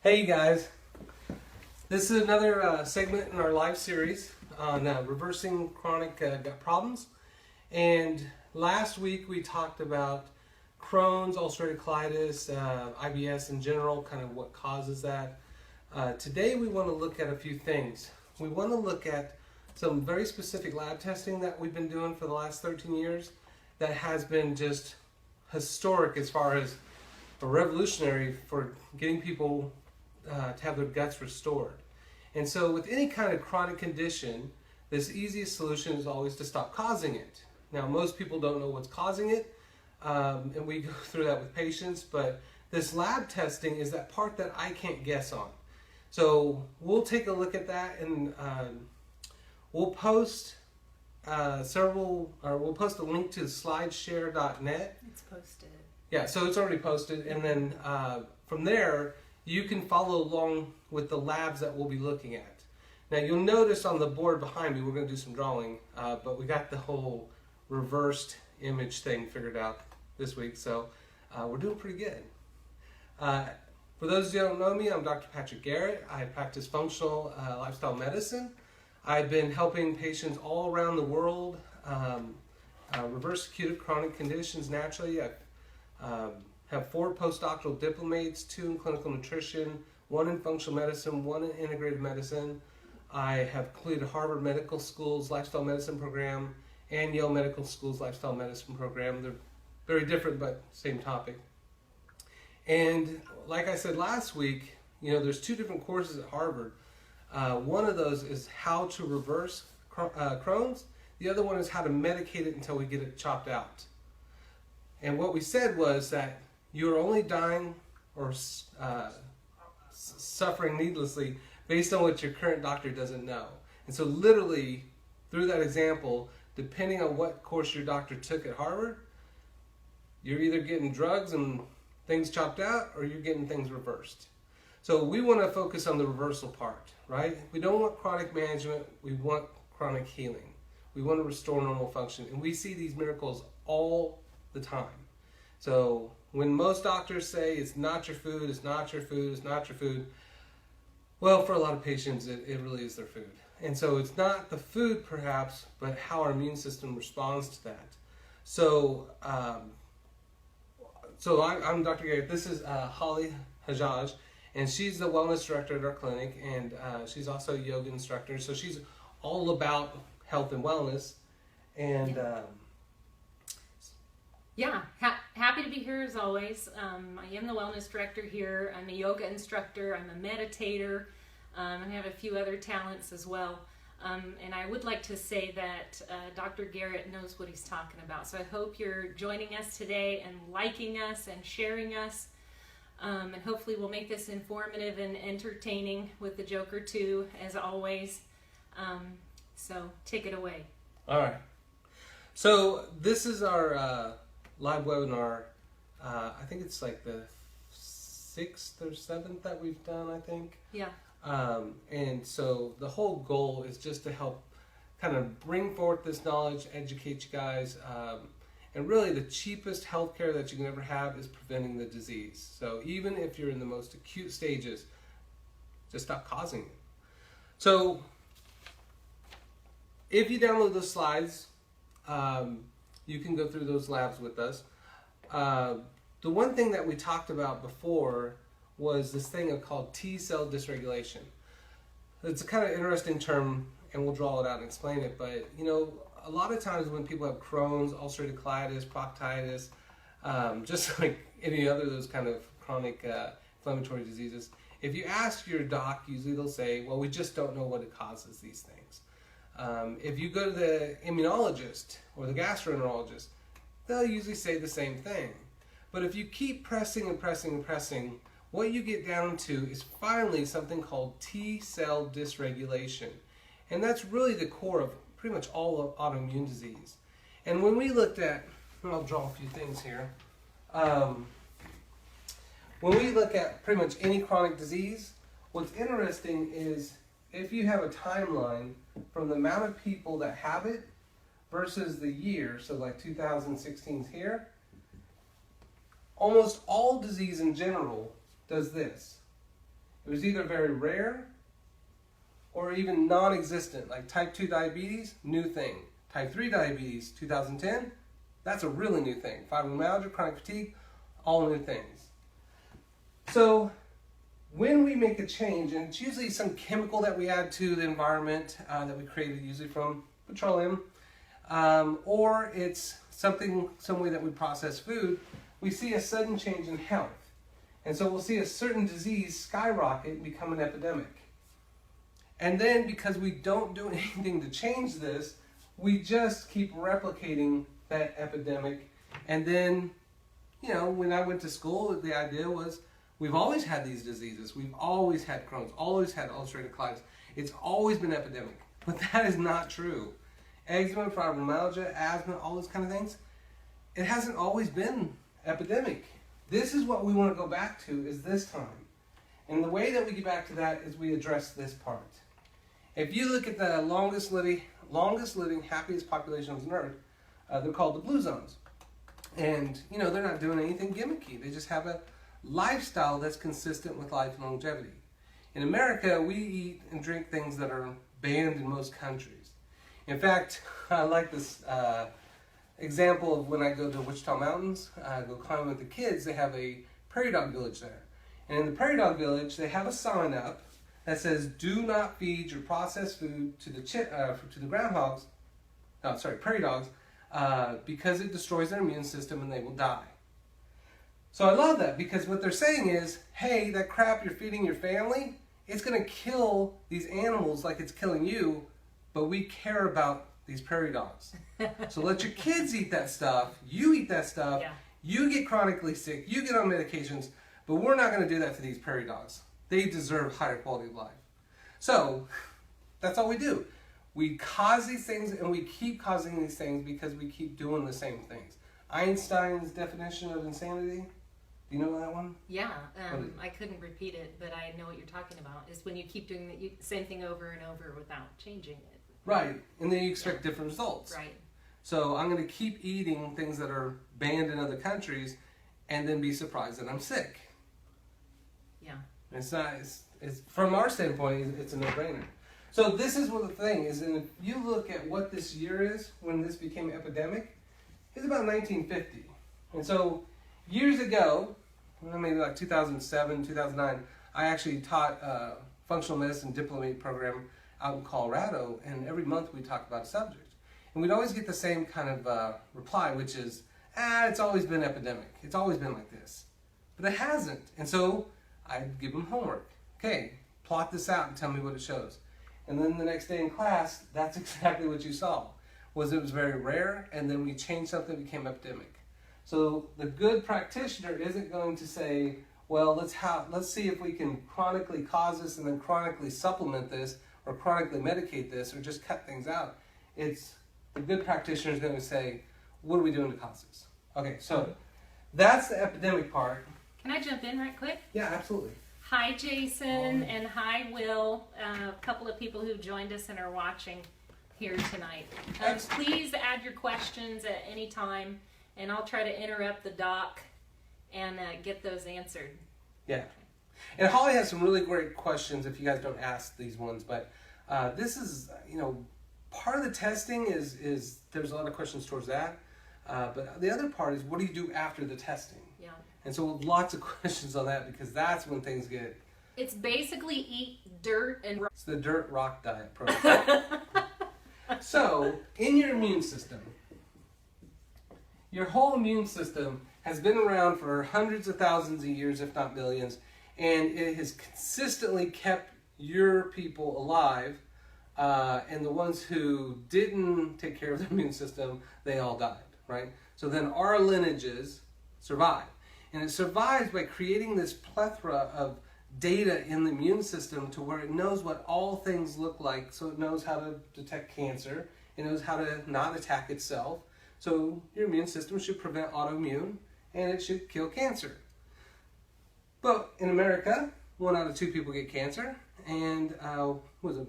Hey you guys, this is another segment in our live series on reversing chronic gut problems. And last week we talked about Crohn's, ulcerative colitis, IBS in general, kind of what causes that. Today we want to look at a few things. We want to look at some very specific lab testing that we've been doing for the last 13 years that has been just historic as far as revolutionary for getting people to have their guts restored. And so with any kind of chronic condition, this easiest solution is always to stop causing it. Now most people don't know what's causing it, and we go through that with patients, but this lab testing is that part that I can't guess on. So we'll take a look at that, and we'll post we'll post a link to slideshare.net. It's posted. Yeah, so it's already posted, and then from there you can follow along with the labs that we'll be looking at. Now you'll notice on the board behind me, we're going to do some drawing, but we got the whole reversed image thing figured out this week, so we're doing pretty good. For those of you who don't know me, I'm Dr. Patrick Garrett. I practice functional lifestyle medicine. I've been helping patients all around the world reverse acute chronic conditions naturally. I have 4 postdoctoral diplomates, 2 in clinical nutrition, 1 in functional medicine, 1 in integrative medicine. I have completed Harvard Medical School's lifestyle medicine program and Yale Medical School's lifestyle medicine program. They're very different, but same topic. And like I said last week, there's 2 different courses at Harvard. One of those is how to reverse Crohn's. The other one is how to medicate it until we get it chopped out. And what we said was that you're only dying or suffering needlessly based on what your current doctor doesn't know. And so literally, through that example, depending on what course your doctor took at Harvard, you're either getting drugs and things chopped out, or you're getting things reversed. So we want to focus on the reversal part, right? We don't want chronic management, we want chronic healing. We want to restore normal function, and we see these miracles all the time. So when most doctors say it's not your food, it's not your food, it's not your food, well, for a lot of patients, it really is their food. And so it's not the food perhaps, but how our immune system responds to that. So, I'm Dr. Garrett. This is Holly Hajaj, and she's the wellness director at our clinic, and she's also a yoga instructor. So she's all about health and wellness. And happy to be here as always. I am the wellness director here. I'm a yoga instructor. I'm a meditator. I have a few other talents as well. And I would like to say that Dr. Garrett knows what he's talking about. So I hope you're joining us today and liking us and sharing us. And hopefully we'll make this informative and entertaining with a joke or two, as always. So take it away. All right. So this is our live webinar. I think it's like the 6th or 7th that we've done, I think. Yeah. And so the whole goal is just to help kind of bring forth this knowledge, educate you guys, and really the cheapest healthcare that you can ever have is preventing the disease. So even if you're in the most acute stages, just stop causing it. So if you download the slides, you can go through those labs with us. The one thing that we talked about before was this thing called T-cell dysregulation. It's a kind of interesting term, and we'll draw it out and explain it, but a lot of times when people have Crohn's, ulcerative colitis, proctitis, just like any other of those kind of chronic inflammatory diseases, if you ask your doc, usually they'll say, well, we just don't know what causes these things. If you go to the immunologist or the gastroenterologist, they'll usually say the same thing. But if you keep pressing and pressing and pressing, what you get down to is finally something called T-cell dysregulation. And that's really the core of pretty much all of autoimmune disease. And when we looked at, I'll draw a few things here. When we look at pretty much any chronic disease, what's interesting is if you have a timeline from the amount of people that have it versus the year, so like 2016 is here, almost all disease in general does this. It was either very rare or even non-existent, like type 2 diabetes, new thing. Type 3 diabetes, 2010, that's a really new thing. Fibromyalgia, chronic fatigue, all new things. So when we make a change, and it's usually some chemical that we add to the environment that we created, usually from petroleum, or it's some way that we process food, we see a sudden change in health. And so we'll see a certain disease skyrocket and become an epidemic. And then because we don't do anything to change this, we just keep replicating that epidemic. And then, you know, when I went to school, the idea was we've always had these diseases. We've always had Crohn's, always had ulcerative colitis. It's always been epidemic. But that is not true. Eczema, fibromyalgia, asthma, all those kind of things, it hasn't always been epidemic. This is what we want to go back to, is this time. And the way that we get back to that is we address this part. If you look at the longest living, happiest populations on Earth, they're called the blue zones. And, you know, they're not doing anything gimmicky. They just have a lifestyle that's consistent with life and longevity. In America, we eat and drink things that are banned in most countries. In fact, I like this example of when I go to Wichita Mountains, go climbing with the kids. They have a prairie dog village there. And in the prairie dog village, they have a sign up that says, do not feed your processed food to the groundhogs, prairie dogs, because it destroys their immune system and they will die. So I love that, because what they're saying is, hey, that crap you're feeding your family, it's going to kill these animals like it's killing you, but we care about these prairie dogs. So let your kids eat that stuff, you eat that stuff, you get chronically sick, you get on medications, but we're not going to do that to these prairie dogs. They deserve higher quality of life. So that's all we do. We cause these things, and we keep causing these things because we keep doing the same things. Einstein's definition of insanity, do you know that one? Yeah, I couldn't repeat it, but I know what you're talking about. Is when you keep doing the same thing over and over without changing it. Right, and then you expect different results. Right. So I'm going to keep eating things that are banned in other countries, and then be surprised that I'm sick. Yeah. It's not. It's from our standpoint, it's a no-brainer. So this is what the thing is, and if you look at what this year is when this became epidemic, it's about 1950. And so years ago, maybe like 2007, 2009, I actually taught a functional medicine diplomate program out in Colorado, and every month we talk about a subject. And we'd always get the same kind of reply, which is, it's always been epidemic. It's always been like this. But it hasn't. And so I'd give them homework. Okay, plot this out and tell me what it shows. And then the next day in class, that's exactly what you saw. It was very rare, and then we changed something, it became epidemic. So the good practitioner isn't going to say, well, let's see if we can chronically cause this and then chronically supplement this, or chronically medicate this, or just cut things out. It's the good practitioner is going to say, what are we doing to cause this? Okay, so that's the epidemic part. Can I jump in right quick? Yeah, absolutely. Hi, Jason, and hi, Will. A couple of people who joined us and are watching here tonight. Please add your questions at any time, and I'll try to interrupt the doc and get those answered. Yeah. And Holly has some really great questions if you guys don't ask these ones, but this is, part of the testing is there's a lot of questions towards that, but the other part is what do you do after the testing? Yeah. And so lots of questions on that, because that's when things get... It's basically eat dirt and... It's the dirt rock diet program. So, in your immune system, your whole immune system has been around for hundreds of thousands of years, if not millions, and it has consistently kept your people alive, and the ones who didn't take care of their immune system, they all died, right? So then our lineages survive. And it survives by creating this plethora of data in the immune system to where it knows what all things look like. So it knows how to detect cancer. It knows how to not attack itself. So your immune system should prevent autoimmune, and it should kill cancer. But in America, 1 out of 2 people get cancer, and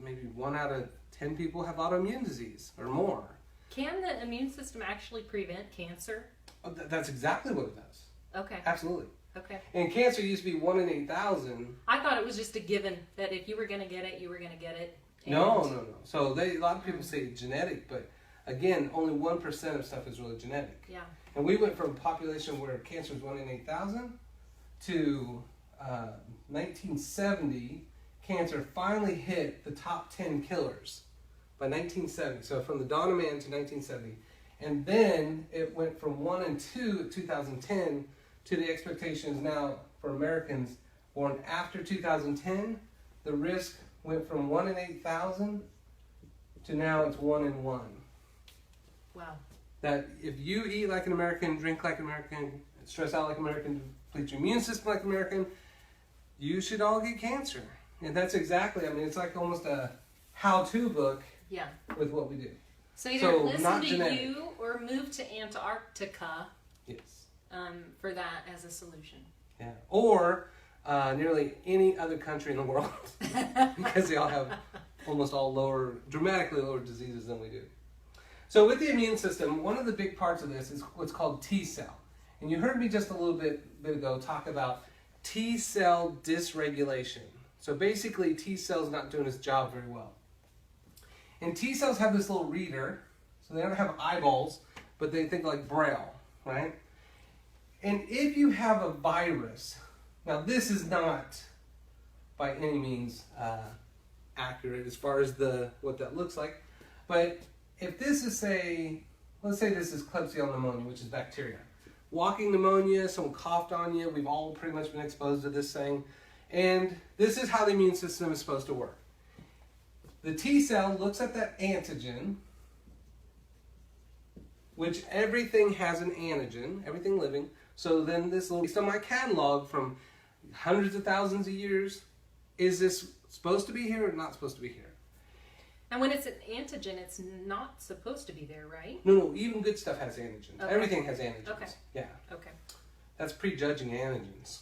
maybe 1 out of 10 people have autoimmune disease or more. Can the immune system actually prevent cancer? That's exactly what it does. Okay. Absolutely. Okay. And cancer used to be 1 in 8,000. I thought it was just a given that if you were going to get it, you were going to get it. No. So a lot of people say it's genetic, but again, only 1% of stuff is really genetic. Yeah. And we went from a population where cancer was 1 in 8,000 to 1970, cancer finally hit the top 10 killers by 1970. So from the dawn of man to 1970. And then it went from 1 and 2 in 2010 to the expectations now for Americans born after 2010. The risk went from 1 in 8,000 to now it's 1 in 1. Wow. That if you eat like an American, drink like an American, stress out like an American, deplete your immune system like an American, you should all get cancer. And that's exactly, I mean, it's like almost a how-to book with what we do. So either listen to you or move to Antarctica for that as a solution. Yeah. Or nearly any other country in the world because they all have almost all dramatically lower diseases than we do. So with the immune system, one of the big parts of this is what's called T cell. And you heard me just a little bit ago talk about T cell dysregulation. So basically T cells not doing its job very well. And T cells have this little reader, so they don't have eyeballs, but they think like Braille, right? And if you have a virus, now this is not by any means accurate as far as what that looks like, but if this is let's say this is Klebsiella pneumonia, which is bacteria. Walking pneumonia, someone coughed on you, we've all pretty much been exposed to this thing. And this is how the immune system is supposed to work. The T cell looks at that antigen, which everything has an antigen, everything living. So then this little, based on my catalog from hundreds of thousands of years, is this supposed to be here or not supposed to be here? And when it's an antigen, it's not supposed to be there, right? No, even good stuff has antigens. Okay. Everything has antigens. Okay. Yeah. Okay. That's prejudging antigens.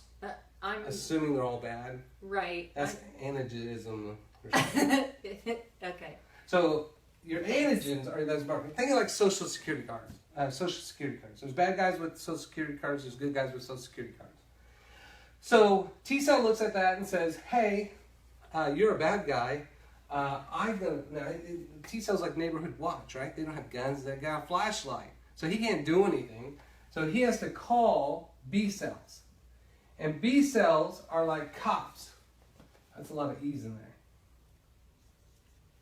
I'm assuming they're all bad. Right. That's antigenism. Okay. So your antigens are those markers. Think of like Social Security cards. Social Security cards. There's bad guys with Social Security cards. There's good guys with Social Security cards. So T cell looks at that and says, "Hey, you're a bad guy. T cells like neighborhood watch, right? They don't have guns. They got a flashlight, so he can't do anything. So he has to call B cells, and B cells are like cops. That's a lot of E's in there.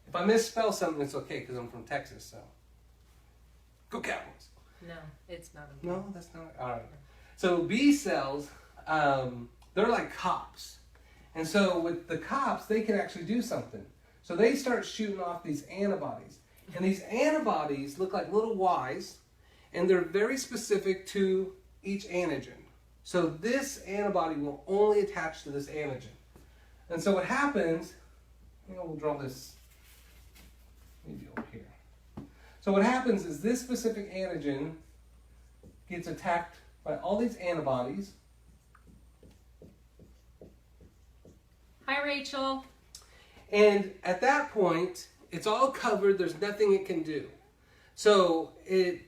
If I misspell something, it's okay because I'm from Texas. So go Cowboys. No, it's not okay. No, that's not all right. So B cells, they're like cops, and so with the cops, they can actually do something. So they start shooting off these antibodies. And these antibodies look like little Ys, and they're very specific to each antigen. So this antibody will only attach to this antigen. And so what happens, we'll draw this maybe over here. So what happens is this specific antigen gets attacked by all these antibodies. Hi, Rachel. And at that point, it's all covered. There's nothing it can do. So it's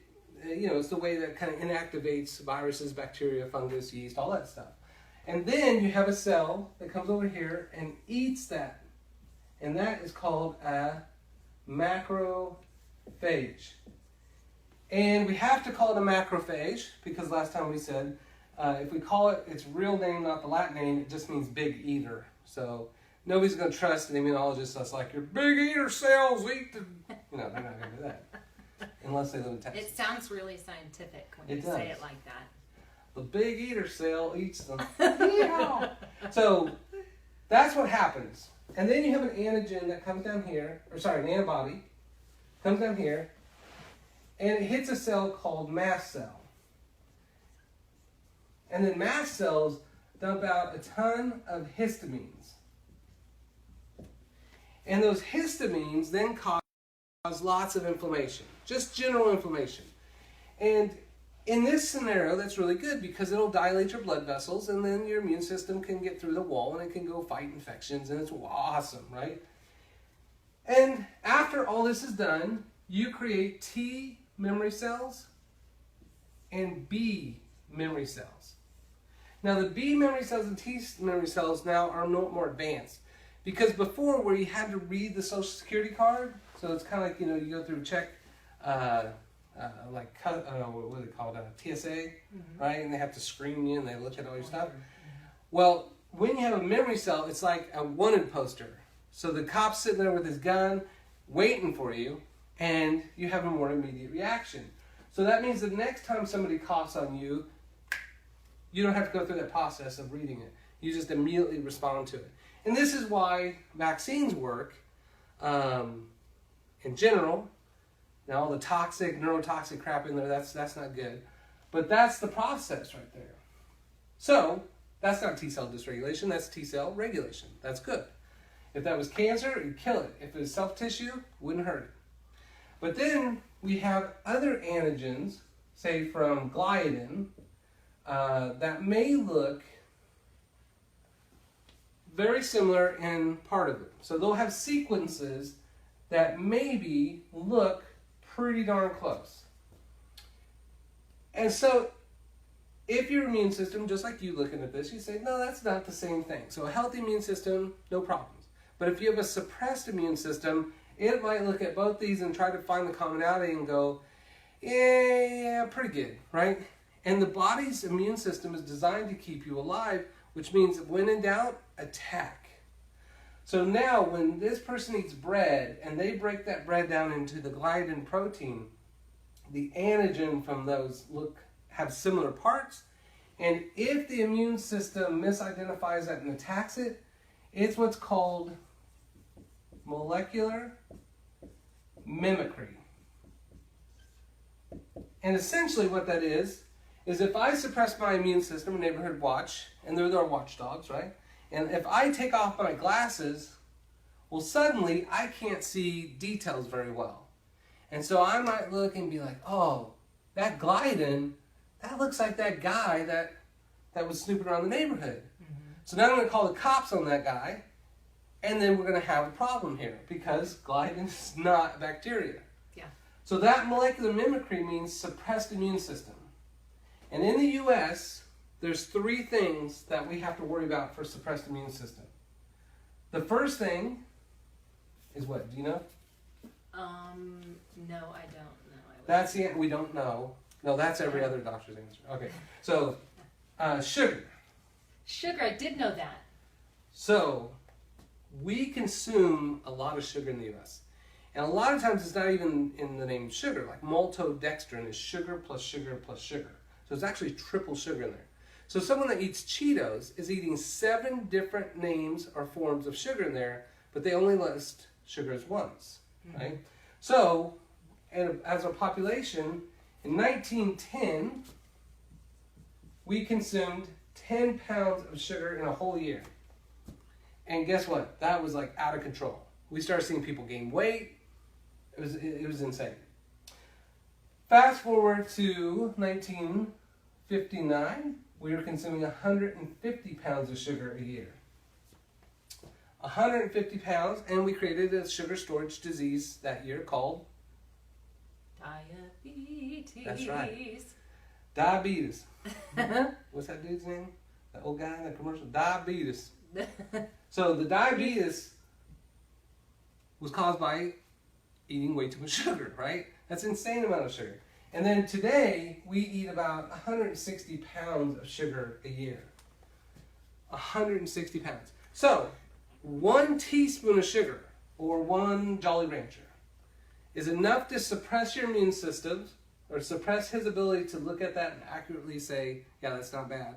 the way that kind of inactivates viruses, bacteria, fungus, yeast, all that stuff. And then you have a cell that comes over here and eats that. And that is called a macrophage. And we have to call it a macrophage because last time we said if we call it its real name, not the Latin name, it just means big eater. So nobody's going to trust an immunologist that's like, your big eater cells eat the... they're not going to do that. Unless they live in Texas. It sounds really scientific when you say it like that. The big eater cell eats them. Yeah. So that's what happens. And then you have an antigen that comes down here, an antibody, comes down here, and it hits a cell called mast cell. And then mast cells dump out a ton of histamines. And those histamines then cause lots of inflammation, just general inflammation. And in this scenario, that's really good because it'll dilate your blood vessels and then your immune system can get through the wall and it can go fight infections and it's awesome, right? And after all this is done, you create T memory cells and B memory cells. Now the B memory cells and T memory cells now are more advanced. Because before, where you had to read the social security card, so it's kind of like, you go through check, what do they call it, TSA, right? And they have to screen you and they look at all your stuff. Well, when you have a memory cell, it's like a wanted poster. So the cop's sitting there with his gun, waiting for you, and you have a more immediate reaction. So that means the next time somebody coughs on you, you don't have to go through that process of reading it. You just immediately respond to it. And this is why vaccines work in general. Now, all the toxic, neurotoxic crap in there, that's not good. But that's the process right there. So, that's not T-cell dysregulation, that's T-cell regulation. That's good. If that was cancer, it'd kill it. If it was self-tissue, it wouldn't hurt it. But then we have other antigens, say from gliadin, that may look very similar in part of it. So they'll have sequences that maybe look pretty darn close. And so if your immune system, just like you looking at this, you say, no, that's not the same thing. So a healthy immune system, no problems. But if you have a suppressed immune system, it might look at both these and try to find the commonality and go, yeah, pretty good, right? And the body's immune system is designed to keep you alive, which means when in doubt, attack. So now when this person eats bread and they break that bread down into the gliadin protein, the antigen from those have similar parts. And if the immune system misidentifies that and attacks it, it's what's called molecular mimicry. And essentially what that is if I suppress my immune system, neighborhood watch, and they're our watchdogs, right? And if I take off my glasses, well, suddenly I can't see details very well. And so I might look and be like, oh, that gliadin, that looks like that guy that was snooping around the neighborhood. So now I'm going to call the cops on that guy, and then we're going to have a problem here because gliadin is not bacteria. Yeah. So that molecular mimicry means suppressed immune system. And in the U.S., there's 3 things that we have to worry about for suppressed immune system. The first thing is what? Do you know? No, I don't know. That's the we don't know. No, that's every other doctor's answer. Okay, so sugar. Sugar, I did know that. So we consume a lot of sugar in the U.S. And a lot of times it's not even in the name sugar. Like maltodextrin is sugar plus sugar plus sugar. So it's actually triple sugar in there. So someone that eats Cheetos is eating 7 different names or forms of sugar in there, but they only list sugars once, right? So, and as a population, in 1910, we consumed 10 pounds of sugar in a whole year. And guess what? That was like out of control. We started seeing people gain weight. It was insane. Fast forward to 1959, we were consuming 150 pounds of sugar a year. 150 pounds, and we created a sugar storage disease that year called diabetes. That's right. Diabetes. What's that dude's name? That old guy in the commercial? Diabetes. So the diabetes was caused by eating way too much sugar, right? That's an insane amount of sugar. And then today, we eat about 160 pounds of sugar a year. 160 pounds. So, 1 teaspoon of sugar, or 1 Jolly Rancher, is enough to suppress your immune system, or suppress his ability to look at that and accurately say, yeah, that's not bad,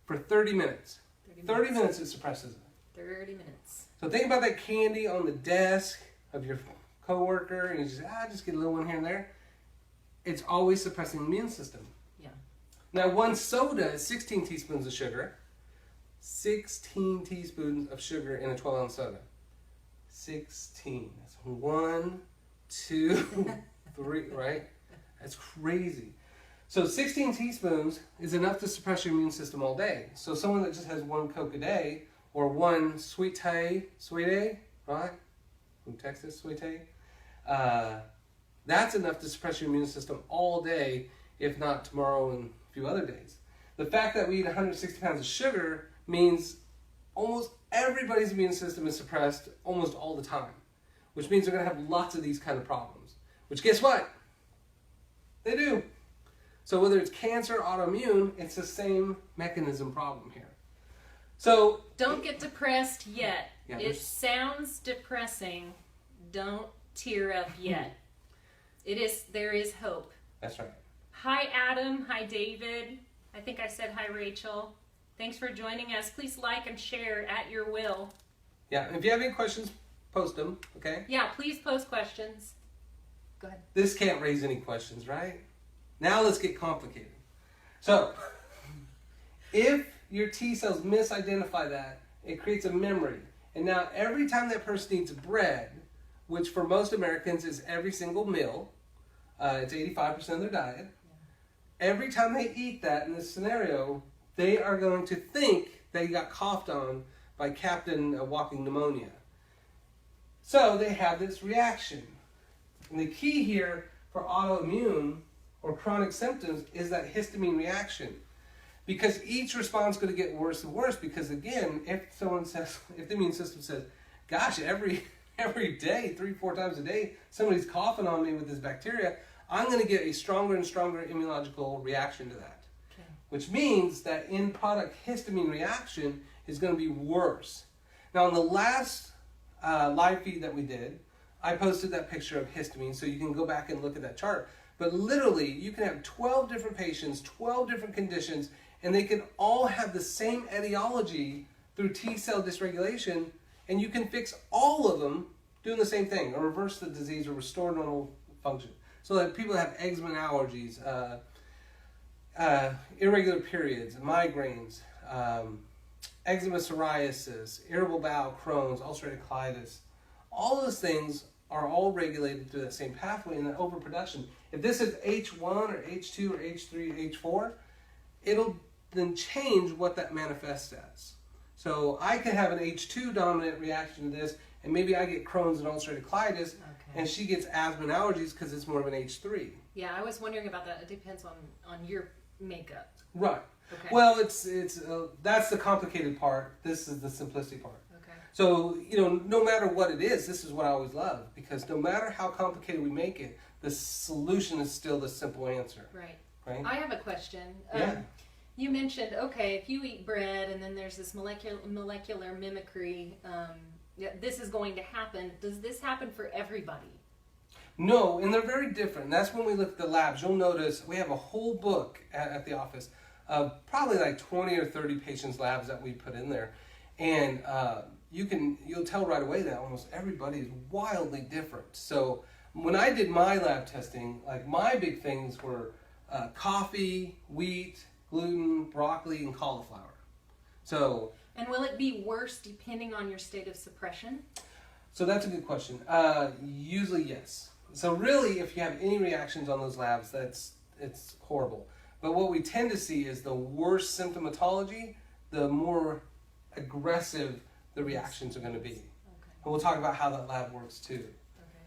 for 30 minutes. 30 minutes it suppresses it. 30 minutes. So think about that candy on the desk of your coworker, and you just get a little one here and there. It's always suppressing the immune system. Yeah. Now, 1 soda is 16 teaspoons of sugar. 16 teaspoons of sugar in a 12-ounce soda. 16. That's 1, 2, 3, right? That's crazy. So 16 teaspoons is enough to suppress your immune system all day. So someone that just has 1 Coke a day, or 1 sweet tea, right? From Texas, sweet tea. That's enough to suppress your immune system all day, if not tomorrow and a few other days. The fact that we eat 160 pounds of sugar means almost everybody's immune system is suppressed almost all the time, which means they're going to have lots of these kind of problems, which guess what? They do. So whether it's cancer or autoimmune, it's the same mechanism problem here. So don't get depressed yet. Yeah, it sounds depressing. Don't tear up yet. There is hope. That's right. Hi Adam, hi David. I think I said hi Rachel. Thanks for joining us. Please like and share at your will. Yeah, and if you have any questions, post them, okay? Yeah, please post questions. Go ahead. This can't raise any questions, right? Now let's get complicated. So, if your T cells misidentify that, it creates a memory. And now every time that person eats bread, which for most Americans is every single meal, it's 85% of their diet, every time they eat that in this scenario, they are going to think they got coughed on by Captain Walking Pneumonia. So they have this reaction. And the key here for autoimmune or chronic symptoms is that histamine reaction. Because each response is going to get worse and worse, because again, if the immune system says, gosh, every day, 3-4 times a day, somebody's coughing on me with this bacteria, I'm going to get a stronger and stronger immunological reaction to that. Okay. Which means that in product histamine reaction is going to be worse. Now, in the last live feed that we did, I posted that picture of histamine, so you can go back and look at that chart. But literally, you can have 12 different patients, 12 different conditions, and they can all have the same etiology through T cell dysregulation, and you can fix all of them doing the same thing, or reverse the disease, or restore normal function. So that people that have eczema and allergies, irregular periods, migraines, eczema, psoriasis, irritable bowel, Crohn's, ulcerative colitis, all those things are all regulated through that same pathway in the overproduction. If this is H1 or H2 or H3, H4, it'll then change what that manifests as. So I could have an H2 dominant reaction to this, and maybe I get Crohn's and ulcerative colitis, and she gets asthma and allergies because it's more of an H3. Yeah, I was wondering about that. It depends on your makeup. Right. Okay. Well, it's that's the complicated part. This is the simplistic part. Okay. So, no matter what it is, this is what I always love, because no matter how complicated we make it, the solution is still the simple answer. Right. Right? I have a question. Yeah. You mentioned, okay, if you eat bread and then there's this molecular mimicry, this is going to happen. Does this happen for everybody? No, and they're very different. That's when we look at the labs. You'll notice we have a whole book at the office of probably like 20 or 30 patients' labs that we put in there. And you'll tell right away that almost everybody is wildly different. So when I did my lab testing, like my big things were coffee, wheat, gluten, broccoli, and cauliflower. So. And will it be worse depending on your state of suppression? So that's a good question. Usually yes. So really, if you have any reactions on those labs, it's horrible. But what we tend to see is the worse symptomatology, the more aggressive the reactions are going to be. Okay. And we'll talk about how that lab works too. Okay.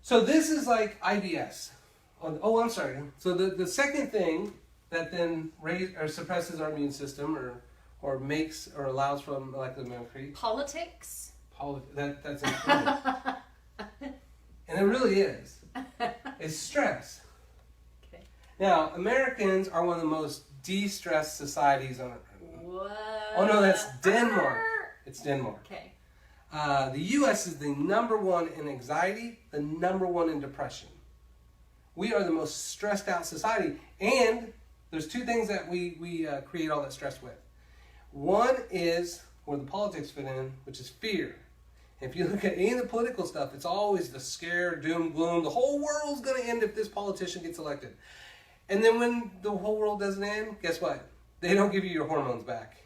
So this is like IBS. Oh, I'm sorry. So the second thing that then suppresses our immune system or makes or allows for molecular mimicry. Politics? That's incredible. And it really is. It's stress. Okay. Now, Americans are one of the most de-stressed societies on earth. What? Oh no, that's Denmark. It's Denmark. Okay. The U.S. is the #1 in anxiety, the #1 in depression. We are the most stressed out society, and there's two things that we create all that stress with. One is where the politics fit in, which is fear. If you look at any of the political stuff, it's always the scare, doom, gloom. The whole world's going to end if this politician gets elected. And then when the whole world doesn't end, guess what? They don't give you your hormones back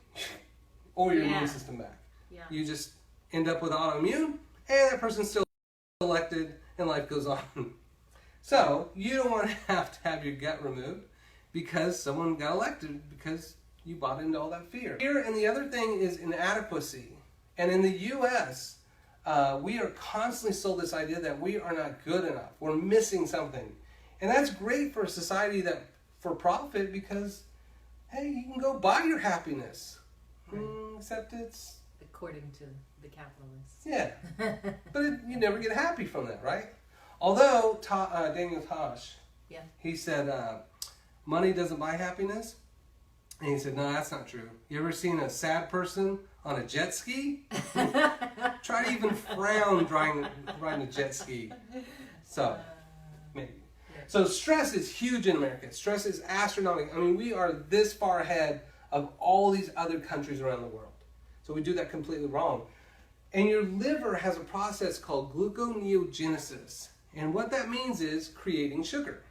or your immune system back. Yeah. You just end up with autoimmune, and that person's still elected, and life goes on. So you don't want to have your gut removed because someone got elected because you bought into all that fear. Fear, and the other thing is inadequacy. And in the U.S., we are constantly sold this idea that we are not good enough. We're missing something. And that's great for a society that for profit, because hey, you can go buy your happiness. Right. Except it's... According to the capitalists. Yeah. But you never get happy from that, right? Although Daniel Tosh, Yeah. he said, money doesn't buy happiness. And he said, no, that's not true. You ever seen a sad person on a jet ski? Try to even frown riding a jet ski. So, maybe. So stress is huge in America. Stress is astronomical. I mean, we are this far ahead of all these other countries around the world. So we do that completely wrong. And your liver has a process called gluconeogenesis. And what that means is creating sugar.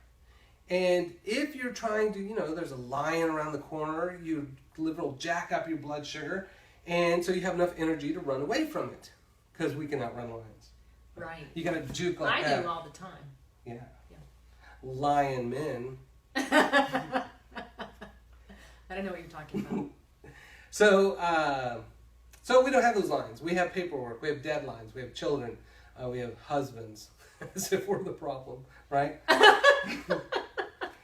And if you're trying to, there's a lion around the corner, your liver will jack up your blood sugar. And so you have enough energy to run away from it. Because we can outrun lions. Right. You got to juke like that. I do all the time. Yeah. Lion men. I don't know what you're talking about. So we don't have those lines. We have paperwork. We have deadlines. We have children. We have husbands. As if we're the problem, right?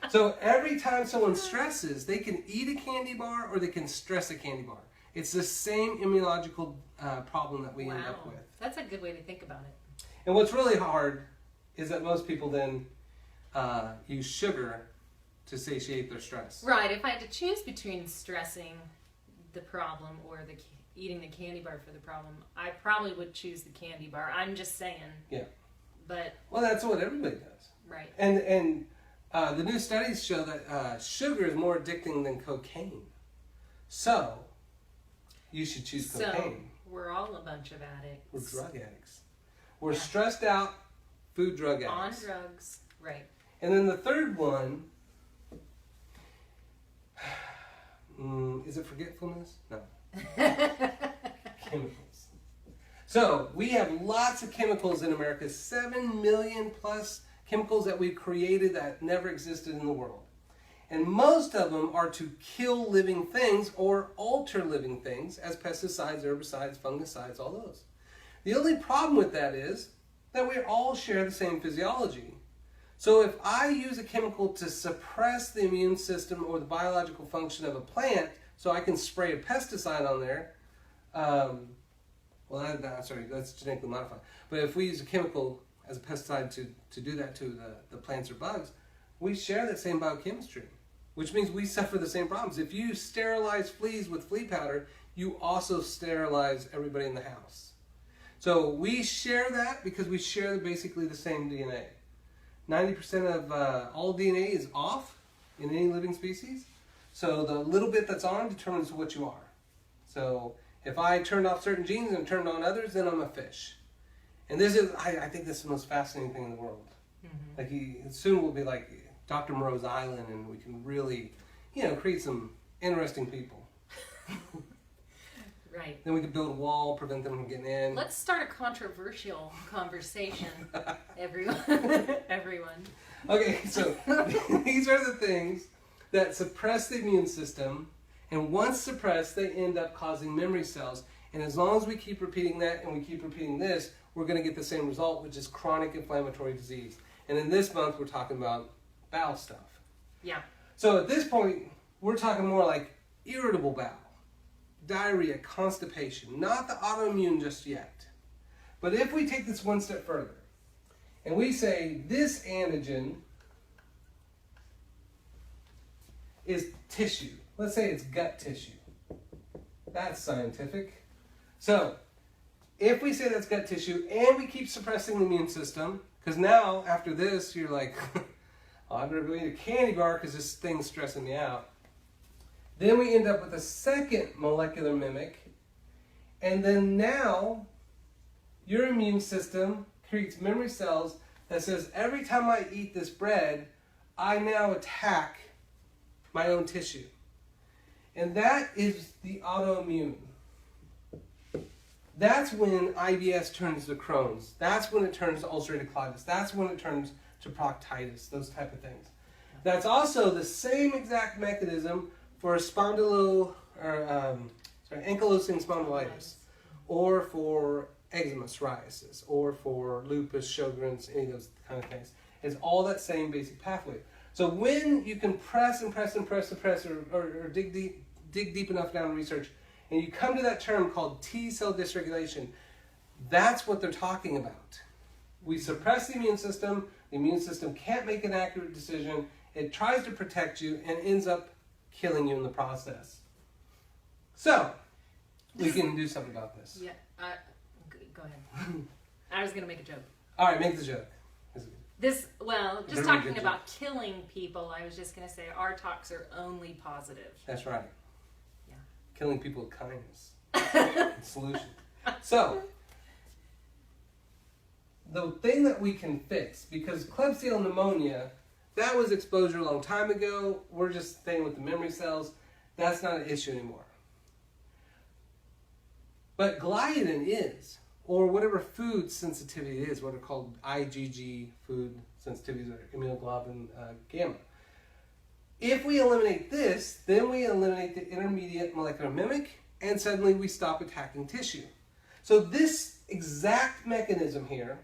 So every time someone stresses, they can eat a candy bar or they can stress a candy bar. It's the same immunological problem that we end up with. That's a good way to think about it. And what's really hard is that most people then use sugar to satiate their stress. Right. If I had to choose between stressing the problem or eating the candy bar for the problem, I probably would choose the candy bar. I'm just saying. Yeah. But well, that's what everybody does. Right. And the new studies show that sugar is more addicting than cocaine. So you should choose cocaine. So we're all a bunch of addicts. We're drug addicts. We're stressed out food drug addicts. On drugs. Right. And then the third one, is it forgetfulness? No. Chemicals. So we have lots of chemicals in America, 7 million plus chemicals that we've created that never existed in the world. And most of them are to kill living things or alter living things as pesticides, herbicides, fungicides, all those. The only problem with that is that we all share the same physiology. So if I use a chemical to suppress the immune system or the biological function of a plant, so I can spray a pesticide on there, that's genetically modified. But if we use a chemical as a pesticide to do that to the plants or bugs, we share that same biochemistry, which means we suffer the same problems. If you sterilize fleas with flea powder, you also sterilize everybody in the house. So we share that because we share basically the same DNA. 90% of all DNA is off in any living species. So the little bit that's on determines what you are. So if I turned off certain genes and turned on others, then I'm a fish. And this is, I think this is the most fascinating thing in the world. Mm-hmm. Soon we'll be like Dr. Moreau's Island, and we can really, create some interesting people. Right. Then we could build a wall, prevent them from getting in. Let's start a controversial conversation, everyone. Okay, so these are the things that suppress the immune system, and once suppressed, they end up causing memory cells. And as long as we keep repeating that and we keep repeating this, we're going to get the same result, which is chronic inflammatory disease. And in this month, we're talking about bowel stuff. Yeah. So at this point, we're talking more like irritable bowel, diarrhea, constipation, not the autoimmune just yet. But if we take this one step further, and we say this antigen is tissue. Let's say it's gut tissue. That's scientific. So, if we say that's gut tissue and we keep suppressing the immune system, because now, after this, you're like, oh, I better go eat a candy bar because this thing's stressing me out. Then we end up with a second molecular mimic, and then now, your immune system creates memory cells that says, every time I eat this bread, I now attack my own tissue. And that is the autoimmune. That's when IBS turns to Crohn's. That's when it turns to ulcerative colitis. That's when it turns to proctitis, those type of things. That's also the same exact mechanism for ankylosing spondylitis, or for eczema, psoriasis, or for lupus, Sjogren's, any of those kind of things. It's all that same basic pathway. So when you can press and press and press and press, or dig deep enough down in research, and you come to that term called T cell dysregulation, that's what they're talking about. We suppress the immune system can't make an accurate decision, it tries to protect you, and ends up killing you in the process. So, we can do something about this. Yeah, go ahead. I was going to make a joke. All right, make the joke. Just talking about killing people, I was just going to say our talks are only positive. That's right. Yeah. Killing people with kindness. Solution. So, the thing that we can fix, because Klebsiella pneumonia, that was exposure a long time ago. We're just staying with the memory cells. That's not an issue anymore. But gliadin is, or whatever food sensitivity is, what are called IgG food sensitivities, or immunoglobulin gamma. If we eliminate this, then we eliminate the intermediate molecular mimic, and suddenly we stop attacking tissue. So this exact mechanism here,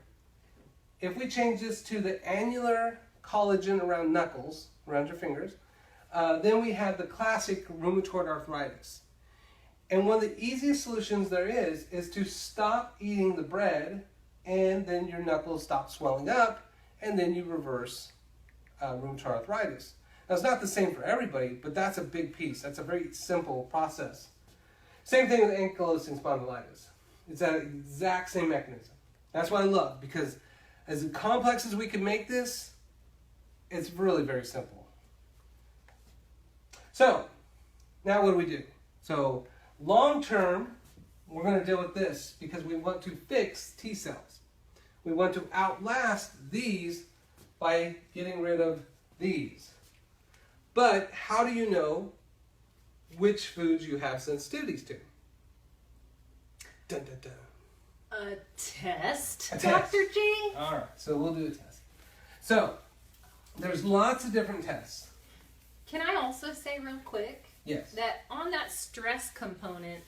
if we change this to the annular collagen around knuckles, around your fingers, then we have the classic rheumatoid arthritis. And one of the easiest solutions there is to stop eating the bread, and then your knuckles stop swelling up, and then you reverse rheumatoid arthritis. Now, it's not the same for everybody, but that's a big piece. That's a very simple process. Same thing with ankylosing spondylitis. It's that exact same mechanism. That's what I love, because as complex as we can make this, it's really very simple. So, now what do? So, long term, we're going to deal with this because we want to fix T cells. We want to outlast these by getting rid of these. But how do you know which foods you have sensitivities to? Dun, dun, dun. A test, A test. Dr. G? All right, so we'll do a test. So, there's lots of different tests. Can I also say real quick Yes. that on that stress component,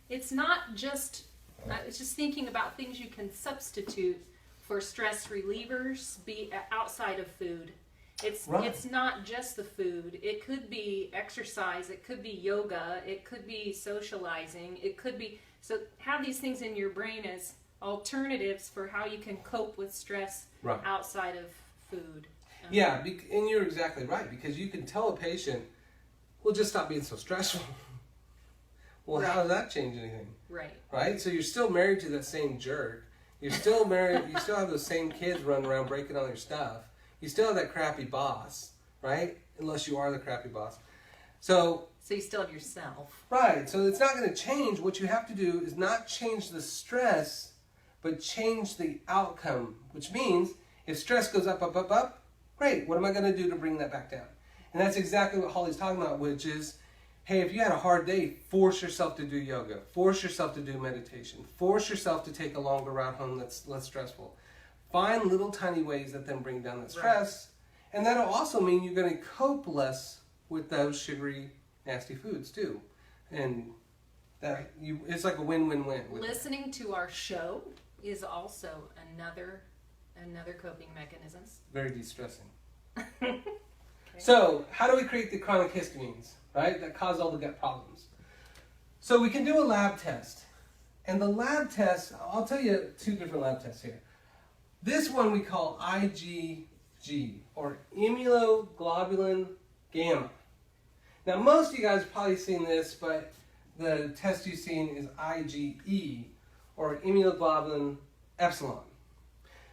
it's not just, I was just thinking about things you can substitute for stress relievers be outside of food. It's not just the food. It could be exercise, it could be yoga, it could be socializing, it could be, so have these things in your brain as alternatives for how you can cope with stress outside of food. Yeah, and you're exactly right, because you can tell a patient, well, just stop being so stressful. Well, how does that change anything? Right. Right? So you're still married to that same jerk. You're still married, you still have those same kids running around breaking all your stuff. You still have that crappy boss, right? Unless you are the crappy boss. So you still have yourself. Right. So it's not going to change. What you have to do is not change the stress, but change the outcome, which means if stress goes up, up, up, up, great. What am I going to do to bring that back down? And that's exactly what Holly's talking about, which is, hey, if you had a hard day, force yourself to do yoga. Force yourself to do meditation. Force yourself to take a longer route home that's less stressful. Find little tiny ways that then bring down the stress. Right. And that'll also mean you're going to cope less with those sugary, nasty foods too. And that it's like a win-win-win. Listening to our show is also another coping mechanism. Very de-stressing. Okay. So, how do we create the chronic histamines, right, that cause all the gut problems? So we can do a lab test. And the lab test, I'll tell you two different lab tests here. This one we call IgG, or immunoglobulin gamma. Now, most of you guys have probably seen this, but the test you've seen is IgE, or immunoglobulin epsilon.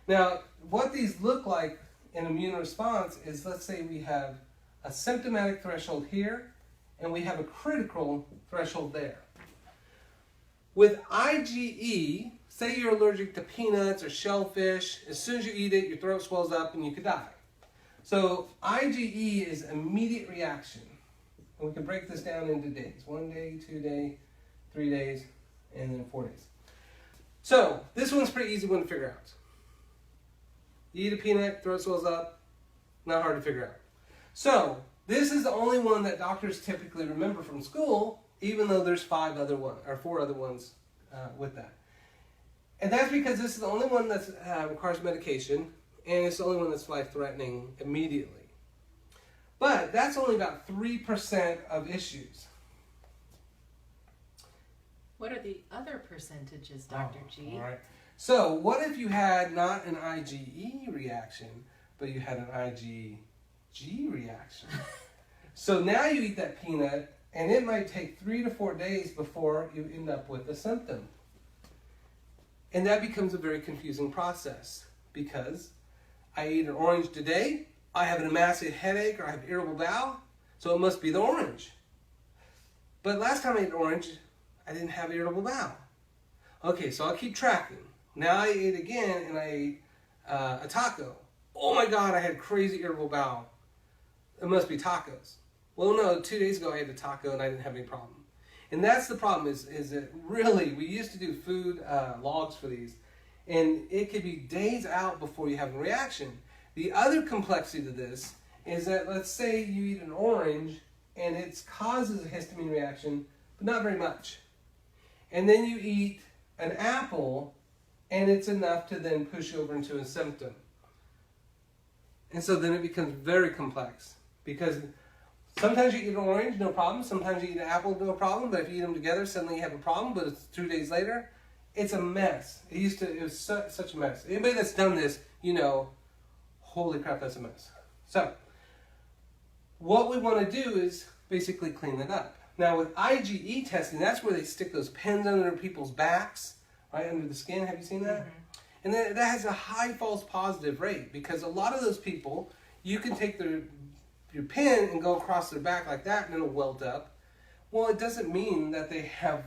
Now, what these look like in immune response is, let's say we have a symptomatic threshold here, and we have a critical threshold there. With IgE, say you're allergic to peanuts or shellfish, as soon as you eat it, your throat swells up and you could die. So IgE is immediate reaction. And we can break this down into days. 1 day, 2 days, 3 days, and then 4 days. So this one's pretty easy one to figure out. You eat a peanut, throat swells up, not hard to figure out. So this is the only one that doctors typically remember from school, even though there's 4 other ones with that. And that's because this is the only one that requires medication, and it's the only one that's life-threatening immediately. But that's only about 3% of issues. What are the other percentages, Dr. G? All right. So what if you had not an IgE reaction, but you had an IgG reaction? So now you eat that peanut, and it might take 3 to 4 days before you end up with a symptom. And that becomes a very confusing process, because I ate an orange today, I have a massive headache, or I have irritable bowel, so it must be the orange. But last time I ate orange, I didn't have irritable bowel. Okay, so I'll keep tracking. Now I ate again, and I ate a taco. Oh my God, I had crazy irritable bowel. It must be tacos. Well, no, 2 days ago I had a taco and I didn't have any problem. And that's the problem is that really, we used to do food logs for these, and it could be days out before you have a reaction. The other complexity to this is that, let's say you eat an orange and it causes a histamine reaction, but not very much. And then you eat an apple and it's enough to then push you over into a symptom. And so then it becomes very complex, because sometimes you eat an orange, no problem. Sometimes you eat an apple, no problem. But if you eat them together, suddenly you have a problem. But it's 2 days later, it's a mess. It was such a mess. Anybody that's done this, you know, holy crap, that's a mess. So what we want to do is basically clean it up. Now with IgE testing, that's where they stick those pins under people's backs, right under the skin. Have you seen that? Mm-hmm. And then that has a high false positive rate, because a lot of those people, you can take your pin and go across their back like that and it'll welt up. Well, it doesn't mean that they have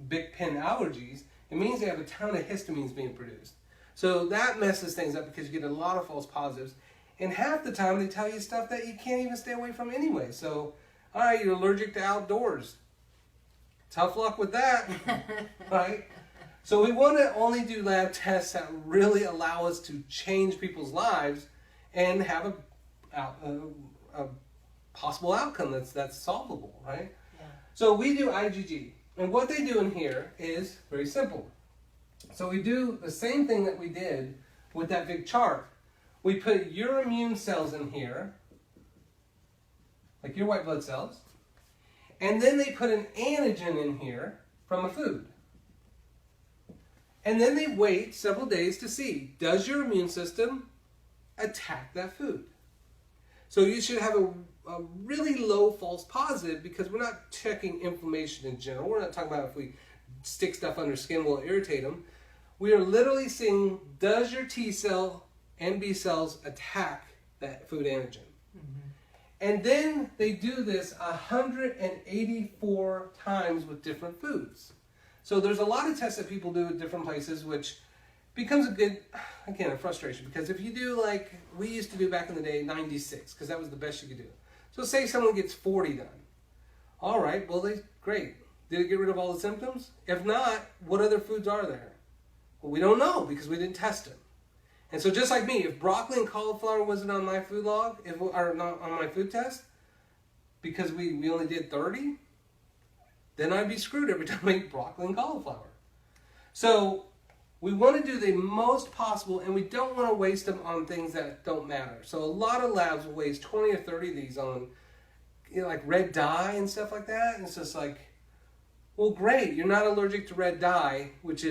big pin allergies. It means they have a ton of histamines being produced. So that messes things up, because you get a lot of false positives. And half the time they tell you stuff that you can't even stay away from anyway. So, all right, you're allergic to outdoors. Tough luck with that, right? So we want to only do lab tests that really allow us to change people's lives and have a possible outcome that's solvable, right? Yeah. So we do IgG. And what they do in here is very simple. So we do the same thing that we did with that big chart. We put your immune cells in here, like your white blood cells, and then they put an antigen in here from a food. And then they wait several days to see, does your immune system attack that food? So you should have a really low false positive, because we're not checking inflammation in general. We're not talking about if we stick stuff under skin will irritate them. We are literally seeing, does your T cell and B cells attack that food antigen? Mm-hmm. And then they do this 184 times with different foods. So there's a lot of tests that people do at different places, which becomes a good, again, a frustration. Because if you do like we used to do back in the day, 96, because that was the best you could do. So say someone gets 40 done. All right, well, great. Did it get rid of all the symptoms? If not, what other foods are there? Well, we don't know, because we didn't test them. And so just like me, if broccoli and cauliflower wasn't on my food log, or not on my food test, because we only did 30, then I'd be screwed every time I eat broccoli and cauliflower. So we want to do the most possible, and we don't want to waste them on things that don't matter. So a lot of labs will waste 20 or 30 of these on, you know, like red dye and stuff like that. And it's just like, well, great, you're not allergic to red dye, which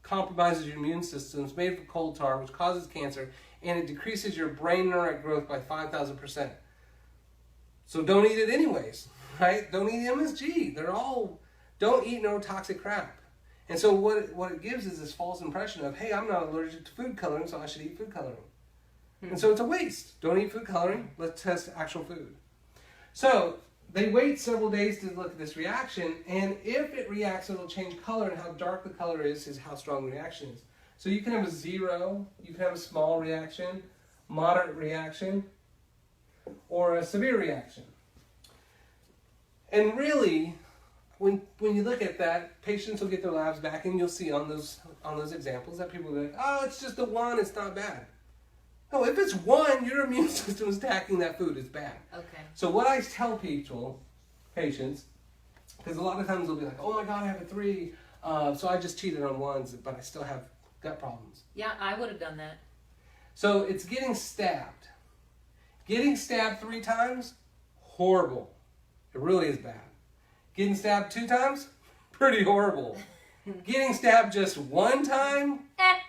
compromises your immune system. It's made from coal tar, which causes cancer, and it decreases your brain neuron growth by 5,000%. So don't eat it anyways, right? Don't eat MSG. Don't eat neurotoxic crap. And so what it gives is this false impression of, hey, I'm not allergic to food coloring, so I should eat food coloring. And so it's a waste. Don't eat food coloring. Let's test actual food. So they wait several days to look at this reaction, and if it reacts, it'll change color, and how dark the color is how strong the reaction is. So you can have a 0, you can have a small reaction, moderate reaction, or a severe reaction. And really, when you look at that, patients will get their labs back, and you'll see on those examples that people are like, oh, it's just a 1, it's not bad. No, if it's 1, your immune system is attacking that food, it's bad. Okay. So what I tell patients, because a lot of times they'll be like, oh my God, I have a 3, so I just cheated on 1s, but I still have gut problems. Yeah, I would have done that. So it's getting stabbed. Getting stabbed 3 times, horrible. It really is bad. Getting stabbed 2 times, pretty horrible. Getting stabbed just 1 time,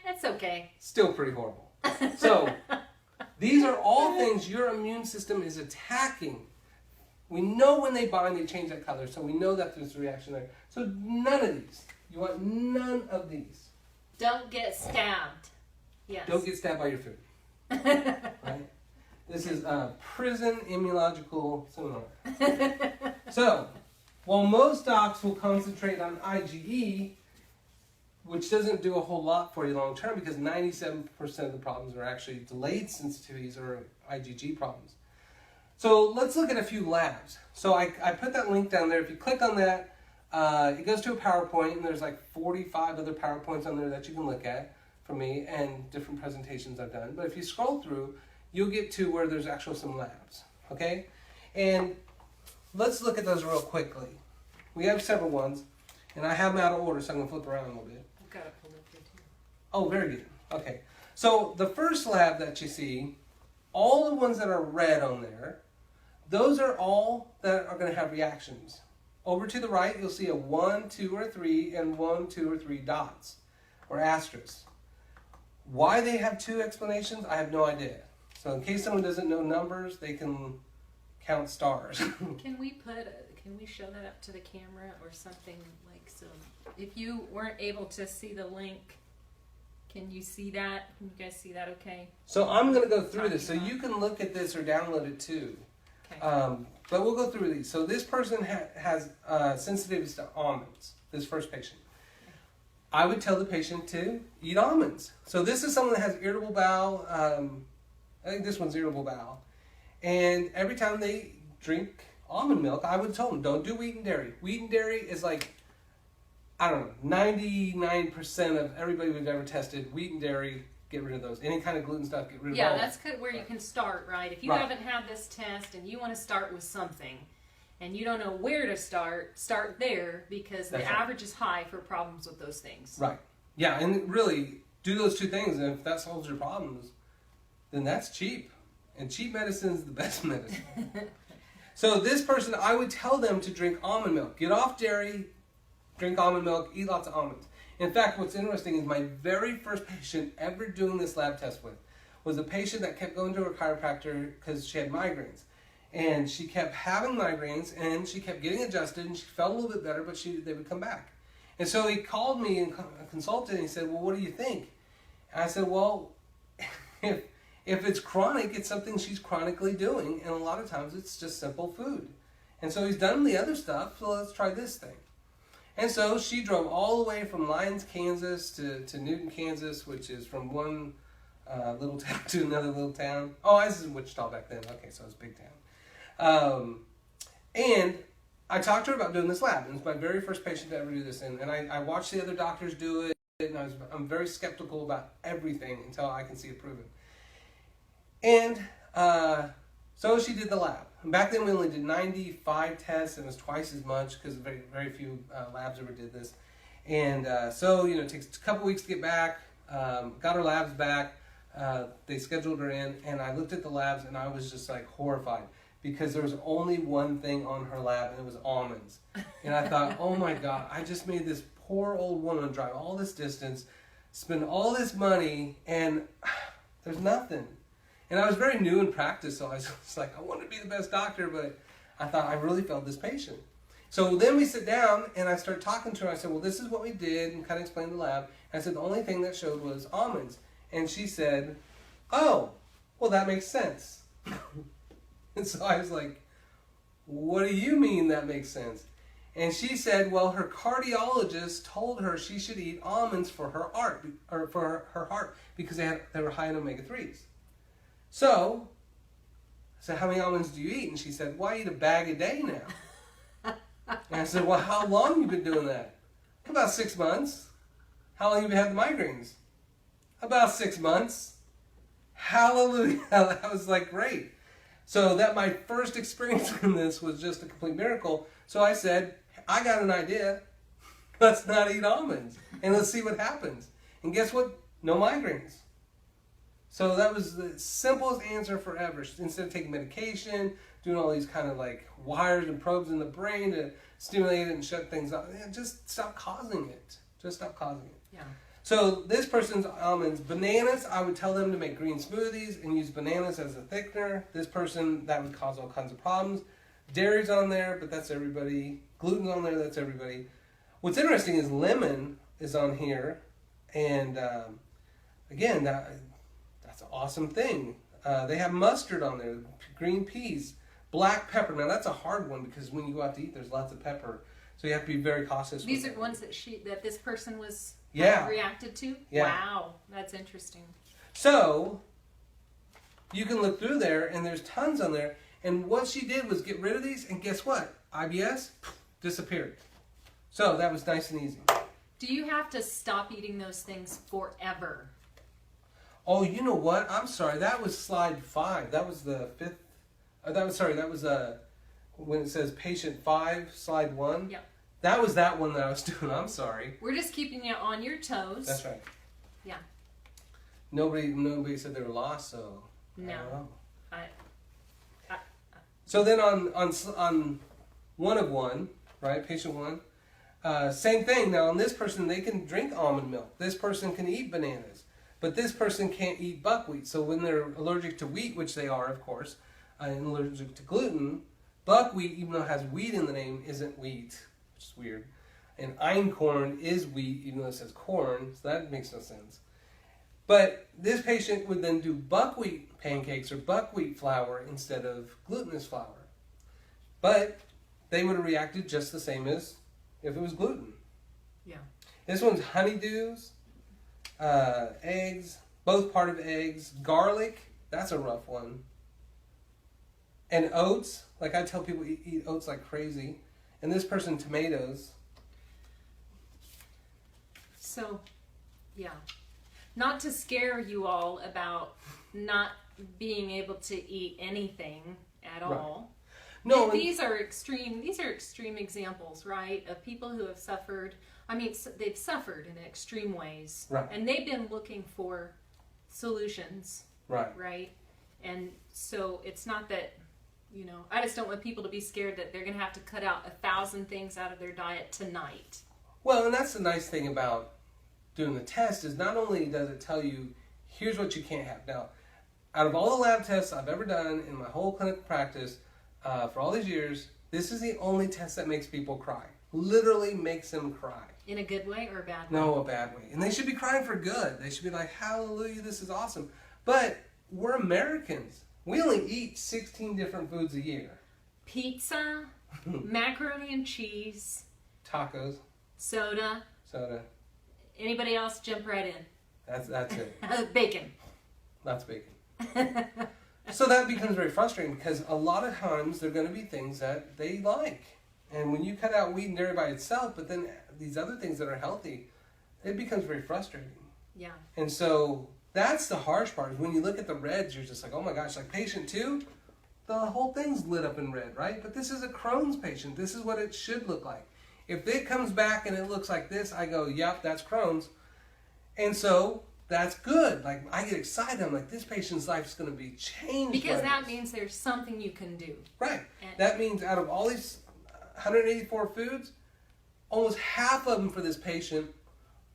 that's okay. still pretty horrible. So, these are all things your immune system is attacking. We know when they bind, they change that color, so we know that there's a reaction there. So none of these. You want none of these. Don't get stabbed. Yes. Don't get stabbed by your food. Right? This is a prison immunological seminar. So, while most docs will concentrate on IgE, which doesn't do a whole lot for you long term because 97% of the problems are actually delayed sensitivities or IgG problems. So let's look at a few labs. So I put that link down there. If you click on that, it goes to a PowerPoint, and there's like 45 other PowerPoints on there that you can look at from me and different presentations I've done. But if you scroll through, you'll get to where there's actually some labs, okay? And let's look at those real quickly. We have several ones, and I have them out of order, so I'm going to flip around a little bit. I've got it pulled up here too. Oh, very good. Okay. So the first lab that you see, all the ones that are red on there, those are all that are going to have reactions. Over to the right, you'll see a 1, 2, or 3, and 1, 2, or 3 dots, or asterisks. Why they have 2 explanations, I have no idea. So in case someone doesn't know numbers, they can count stars. Can we show that up to the camera or something like so? If you weren't able to see the link, can you see that? Can you guys see that okay? So I'm going to go through this, so you can look at this or download it too. Okay. But we'll go through these. So this person has sensitivities to almonds, this first patient. I would tell the patient to eat almonds. So this is someone that has irritable bowel. I think this one's irritable bowel. And every time they drink almond milk, I would tell them, don't do wheat and dairy. Wheat and dairy is like, I don't know, 99% of everybody we've ever tested, wheat and dairy, get rid of those. Any kind of gluten stuff, get rid of all. Yeah, that's good where you can start, right? If you haven't had this test and you want to start with something and you don't know where to start there because the average is high for problems with those things. Right. Yeah, and really, do those 2 things, and if that solves your problems, then that's cheap. And cheap medicine is the best medicine. So this person, I would tell them to drink almond milk. Get off dairy, drink almond milk, eat lots of almonds. In fact, what's interesting is my very first patient ever doing this lab test with was a patient that kept going to her chiropractor because she had migraines. And she kept having migraines, and she kept getting adjusted, and she felt a little bit better, but they would come back. And so he called me and consulted, and he said, well, what do you think? And I said, well, if it's chronic, it's something she's chronically doing, and a lot of times it's just simple food. And so he's done the other stuff, so let's try this thing. And so she drove all the way from Lyons, Kansas to Newton, Kansas, which is from one little town to another little town. Oh, I was in Wichita back then. Okay, so it's a big town. And I talked to her about doing this lab. And it's my very first patient to ever do this. And I watched the other doctors do it. And I'm very skeptical about everything until I can see it proven. And so she did the lab. And back then we only did 95 tests, and it was twice as much because very, very few labs ever did this. And so, it takes a couple weeks to get back. Got her labs back. They scheduled her in, and I looked at the labs, and I was just like horrified because there was only one thing on her lab, and it was almonds. And I thought, oh my God, I just made this poor old woman drive all this distance, spend all this money, and there's nothing. And I was very new in practice, so I was like, I want to be the best doctor, but I thought I really failed this patient. So then we sit down, and I start talking to her. I said, well, this is what we did, and kind of explained the lab. And I said, the only thing that showed was almonds. And she said, oh, well, that makes sense. And so I was like, what do you mean that makes sense? And she said, well, her cardiologist told her she should eat almonds for her heart because they were high in omega-3s. So I said, how many almonds do you eat? And she said, well, I eat a bag a day now. And I said, well, how long have you been doing that? About 6 months. How long have you had the migraines? About 6 months. Hallelujah. That was like great. So that my first experience in this was just a complete miracle. So I said, I got an idea. Let's not eat almonds. And let's see what happens. And guess what? No migraines. So that was the simplest answer forever. Instead of taking medication, doing all these kind of like wires and probes in the brain to stimulate it and shut things off, just stop causing it. Just stop causing it. Yeah. So this person's almonds, bananas, I would tell them to make green smoothies and use bananas as a thickener. This person, that would cause all kinds of problems. Dairy's on there, but that's everybody. Gluten's on there, that's everybody. What's interesting is lemon is on here. And again, that's an awesome thing. They have mustard on there, green peas, black pepper. Now that's a hard one because when you go out to eat, there's lots of pepper. So you have to be very cautious. These are ones that this person was reacted to? Yeah. Wow, that's interesting. So you can look through there and there's tons on there. And what she did was get rid of these, and guess what? IBS disappeared. So that was nice and easy. Do you have to stop eating those things forever? Oh, you know what? I'm sorry. That was slide 5. That was the 5th. That was when it says patient 5, slide 1. Yep. That was that one that I was doing. I'm sorry. We're just keeping you on your toes. That's right. Yeah. Nobody said they were lost, so No. I don't know. I So then on 1 of 1, right? Patient 1. Same thing. Now on this person, they can drink almond milk. This person can eat bananas. But this person can't eat buckwheat. So when they're allergic to wheat, which they are, of course, and allergic to gluten, buckwheat, even though it has wheat in the name, isn't wheat, which is weird. And einkorn is wheat, even though it says corn, so that makes no sense. But this patient would then do buckwheat pancakes or buckwheat flour instead of glutinous flour. But they would have reacted just the same as if it was gluten. Yeah. This one's honeydews, eggs, both part of eggs, garlic, that's a rough one. And oats, like I tell people eat oats like crazy. And this person, tomatoes. So, yeah. Not to scare you all about not being able to eat anything at all. No, These are extreme examples, right, of people who have suffered. I mean, they've suffered in extreme ways. Right. And they've been looking for solutions. Right. And so it's not that, I just don't want people to be scared that they're going to have to cut out 1,000 things out of their diet tonight. Well, and that's the nice thing about doing the test is not only does it tell you, here's what you can't have. Now, out of all the lab tests I've ever done in my whole clinical practice for all these years, this is the only test that makes people cry. Literally makes them cry. In a good way or a bad way? No, a bad way. And they should be crying for good. They should be like, hallelujah, this is awesome. But we're Americans. We only eat 16 different foods a year. Pizza, macaroni and cheese. Tacos. Soda. Anybody else jump right in? That's it. Bacon. That's bacon. So that becomes very frustrating because a lot of times there are going to be things that they like. And when you cut out wheat and dairy by itself, but then these other things that are healthy, it becomes very frustrating. Yeah. And so that's the harsh part. When you look at the reds, you're just like, oh my gosh, like patient 2, the whole thing's lit up in red, right? But this is a Crohn's patient. This is what it should look like. If it comes back and it looks like this, I go, yep, that's Crohn's. And so that's good. Like, I get excited. I'm like, this patient's life is going to be changed. Because that means there's something you can do. Right. That means out of all these 184 foods, almost half of them for this patient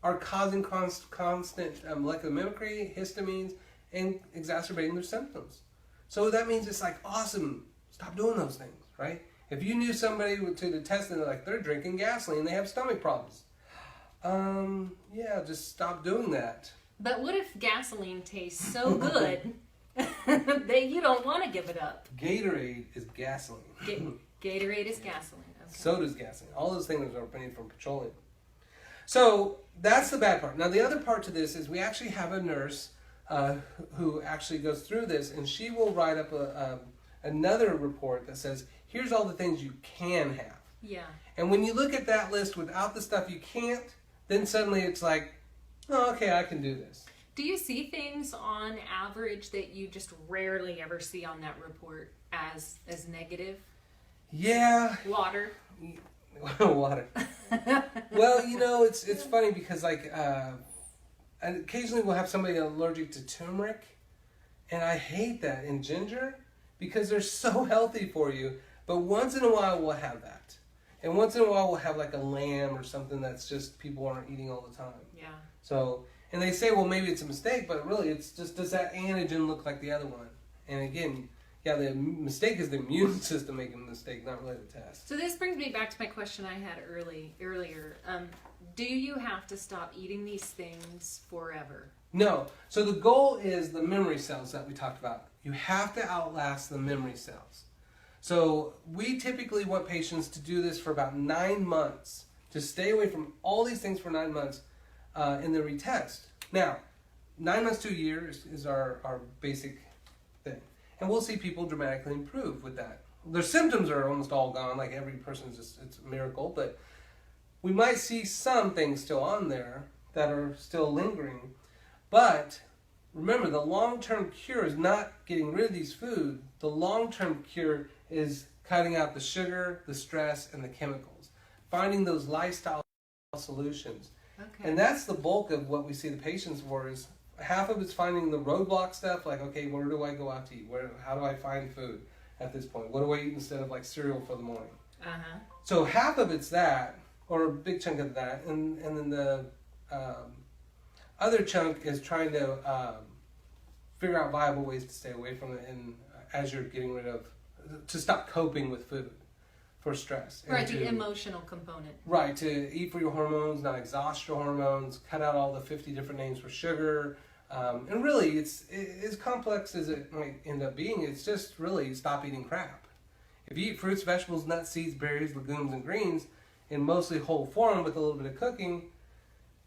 are causing constant molecular mimicry, histamines, and exacerbating their symptoms. So that means it's like, awesome, stop doing those things, right? If you knew somebody to the test and they're drinking gasoline, they have stomach problems. Yeah, just stop doing that. But what if gasoline tastes so good that you don't want to give it up? Gatorade is gasoline. Gatorade is gasoline. Okay. Soda's gasoline. All those things are made from petroleum. So that's the bad part. Now the other part to this is we actually have a nurse who actually goes through this, and she will write up another report that says, here's all the things you can have. Yeah. And when you look at that list without the stuff you can't, then suddenly it's like, oh, okay, I can do this. Do you see things on average that you just rarely ever see on that report as negative? Yeah. Water. Water. Well, it's funny because and occasionally we'll have somebody allergic to turmeric, And I hate that in ginger because they're so healthy for you. But once in a while we'll have that. And once in a while we'll have like a lamb or something that's just people aren't eating all the time. Yeah. So, and they say, well, maybe it's a mistake, but really it's just, does that antigen look like the other one? And again, yeah, the mistake is the immune system making a mistake, not really the test. So this brings me back to my question I had earlier. Do you have to stop eating these things forever? No. So the goal is the memory cells that we talked about. You have to outlast the memory cells. So we typically want patients to do this for about 9 months, to stay away from all these things for 9 months in the retest. Now, 9 months to a year is our basic thing. And we'll see people dramatically improve with that. Their symptoms are almost all gone, like every person's just, it's a miracle, but we might see some things still on there that are still lingering. But remember, the long-term cure is not getting rid of these foods. The long-term cure is cutting out the sugar, the stress, and the chemicals. Finding those lifestyle solutions. Okay. And that's the bulk of what we see the patients for, is half of it's finding the roadblock stuff, like, okay, where do I go out to eat? How do I find food at this point? What do I eat instead of like cereal for the morning? Uh-huh. So half of it's that, or a big chunk of that, and then the other chunk is trying to figure out viable ways to stay away from it, and as you're getting rid of, to stop coping with food for stress. Right, the emotional component. Right, to eat for your hormones, not exhaust your hormones, cut out all the 50 different names for sugar. And really, it's as complex as it might end up being. It's just really stop eating crap. If you eat fruits, vegetables, nuts, seeds, berries, legumes, and greens in mostly whole form with a little bit of cooking,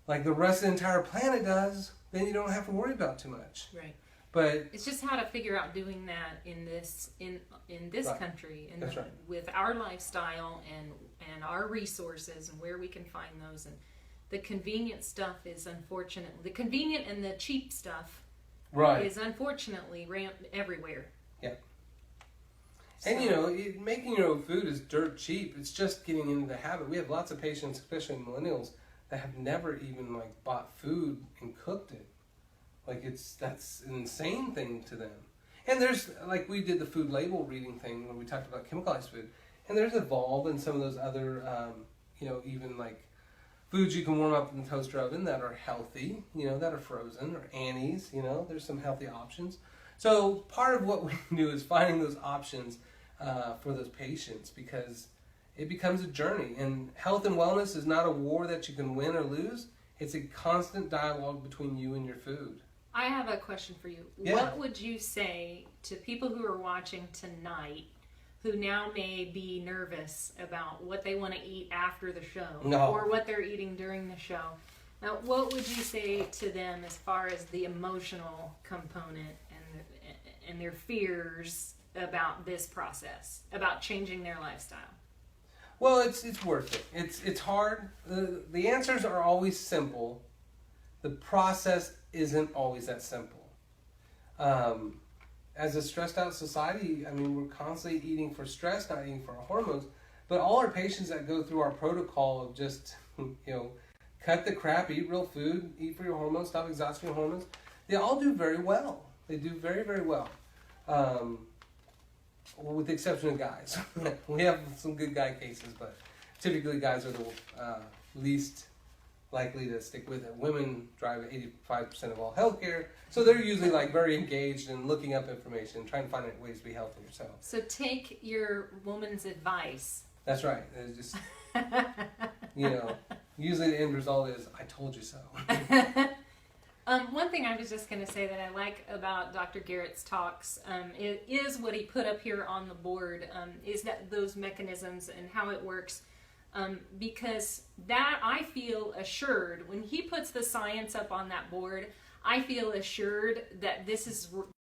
like the rest of the entire planet does, then you don't have to worry about too much. Right. But it's just how to figure out doing that in this right. country, That's right. with our lifestyle and our resources and where we can find those. And the convenient stuff is unfortunate. The convenient and the cheap stuff right. is unfortunately rampant everywhere. Yeah. So, And making your own food is dirt cheap. It's just getting into the habit. We have lots of patients, especially millennials, that have never even like bought food and cooked it. Like that's an insane thing to them. And there's, like we did the food label reading thing when we talked about chemicalized food. And there's Evolve and some of those other, even like foods you can warm up in the toaster oven that are healthy, that are frozen, or Annie's, there's some healthy options. So part of what we do is finding those options for those patients, because it becomes a journey. And health and wellness is not a war that you can win or lose. It's a constant dialogue between you and your food. I have a question for you. Yeah. What would you say to people who are watching tonight who now may be nervous about what they want to eat after the show or what they're eating during the show? Now, what would you say to them as far as the emotional component and their fears about this process, about changing their lifestyle? Well, it's worth it. It's hard. The answers are always simple. The process isn't always that simple. As a stressed out society, we're constantly eating for stress, not eating for our hormones. But all our patients that go through our protocol of just, cut the crap, eat real food, eat for your hormones, stop exhausting your hormones, they all do very well. They do very, very well. With the exception of guys. We have some good guy cases, but typically guys are the least likely to stick with it. Women drive 85% of all healthcare, so they're usually like very engaged and looking up information, trying to find ways to be healthier. So take your woman's advice. That's right. It's just, usually the end result is, I told you so. One thing I was just going to say that I like about Dr. Garrett's talks is what he put up here on the board, is that those mechanisms and how it works. Because that I feel assured when he puts the science up on that board, I feel assured that this is